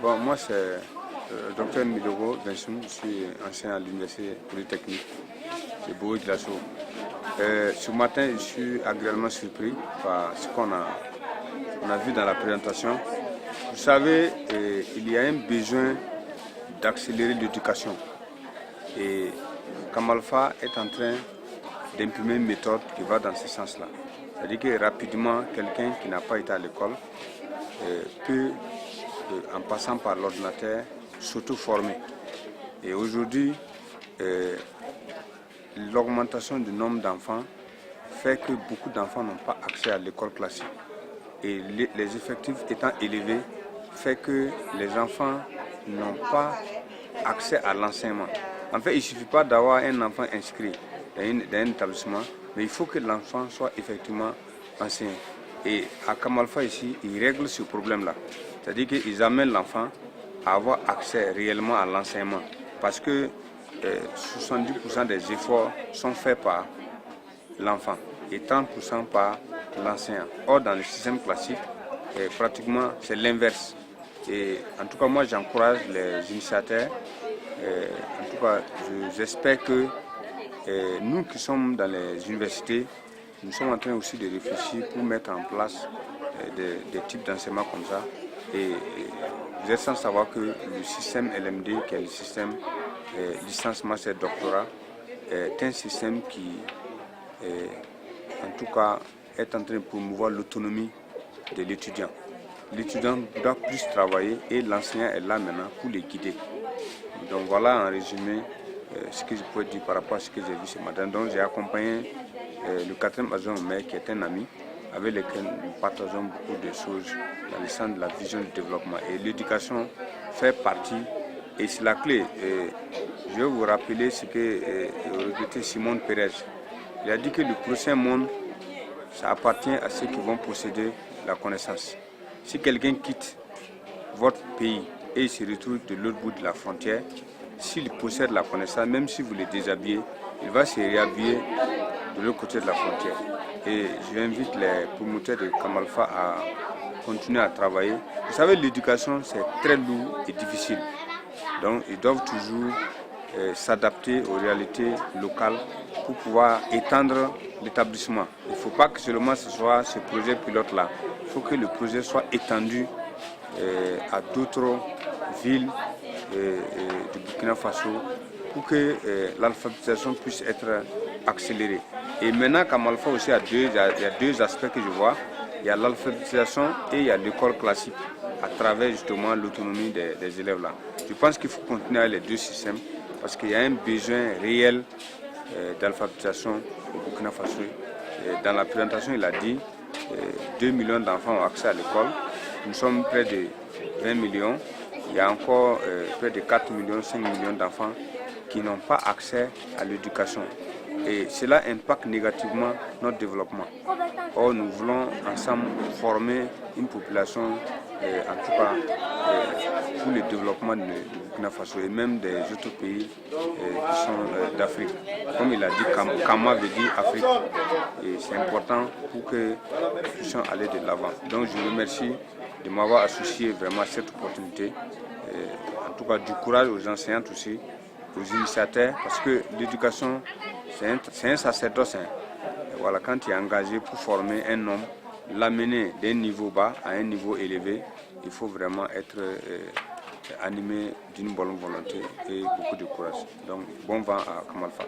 Bon, moi c'est Dr Midogo Vincent, je suis enseignant à l'Université Polytechnique de Bourg-Glasso. Ce matin, je suis agréablement surpris par ce qu'on a vu dans la présentation. Vous savez, il y a un besoin d'accélérer l'éducation. Et Kamalfa est en train d'imprimer une méthode qui va dans ce sens-là. C'est-à-dire que rapidement, quelqu'un qui n'a pas été à l'école peut, en passant par l'ordinateur, s'auto-former. Et aujourd'hui, l'augmentation du nombre d'enfants fait que beaucoup d'enfants n'ont pas accès à l'école classique. Et les effectifs étant élevés, fait que les enfants n'ont pas accès à l'enseignement. En fait, il ne suffit pas d'avoir un enfant inscrit dans un établissement, mais il faut que l'enfant soit effectivement enseigné. Et à Kamalfa ici, ils règlent ce problème-là. C'est-à-dire qu'ils amènent l'enfant à avoir accès réellement à l'enseignement. Parce que 70% des efforts sont faits par l'enfant et 30% par l'enseignant. Or, dans le système classique, pratiquement, c'est l'inverse. Et en tout cas, moi, j'encourage les initiateurs. En tout cas, j'espère que nous qui sommes dans les universités, nous sommes en train aussi de réfléchir pour mettre en place des types d'enseignement comme ça. Et vous êtes sans savoir que le système LMD, qui est le système licence, master, doctorat, est un système qui, en tout cas, est en train de promouvoir l'autonomie de l'étudiant. L'étudiant doit plus travailler et l'enseignant est là maintenant pour les guider. Donc voilà en résumé ce que je peux dire par rapport à ce que j'ai vu ce matin. Donc j'ai accompagné le 4e adjoint au maire qui est un ami avec lequel nous partageons beaucoup de choses dans le sens de la vision du développement. Et l'éducation fait partie et c'est la clé. Je vais vous rappeler ce que regrettait Simone Pérez. Il a dit que le prochain monde, ça appartient à ceux qui vont posséder la connaissance. Si quelqu'un quitte votre pays et il se retrouve de l'autre bout de la frontière, s'il possède la connaissance, même si vous le déshabillez, il va se réhabiller de l'autre côté de la frontière. Et j'invite les promoteurs de Kamalfa à continuer à travailler. Vous savez, l'éducation, c'est très lourd et difficile. Donc, ils doivent toujours s'adapter aux réalités locales pour pouvoir étendre l'établissement. Il ne faut pas que seulement ce soit ce projet pilote-là. Il faut que le projet soit étendu à d'autres villes du Burkina Faso pour que l'alphabétisation puisse être accélérée. Et maintenant, Kamalfa aussi, il y a deux aspects que je vois. Il y a l'alphabétisation et il y a l'école classique à travers justement l'autonomie des élèves là. Je pense qu'il faut continuer avec les deux systèmes parce qu'il y a un besoin réel d'alphabétisation au Burkina Faso. Dans la présentation, il a dit 2 millions d'enfants ont accès à l'école. Nous sommes près de 20 millions. Il y a encore près de 4 millions, 5 millions d'enfants qui n'ont pas accès à l'éducation. Et cela impacte négativement notre développement. Or, nous voulons ensemble former une population, en tout cas, pour le développement du Burkina Faso et même des autres pays qui sont d'Afrique. Comme il a dit, Kama veut dire Afrique. Et c'est important pour que nous puissions aller de l'avant. Donc, je vous remercie de m'avoir associé vraiment à cette opportunité. En tout cas, du courage aux enseignantes aussi, aux initiateurs, parce que l'éducation, c'est un sacerdoce. Voilà, quand tu es engagé pour former un homme, l'amener d'un niveau bas à un niveau élevé, il faut vraiment être animé d'une bonne volonté et beaucoup de courage. Donc, bon vent à Kamalfa.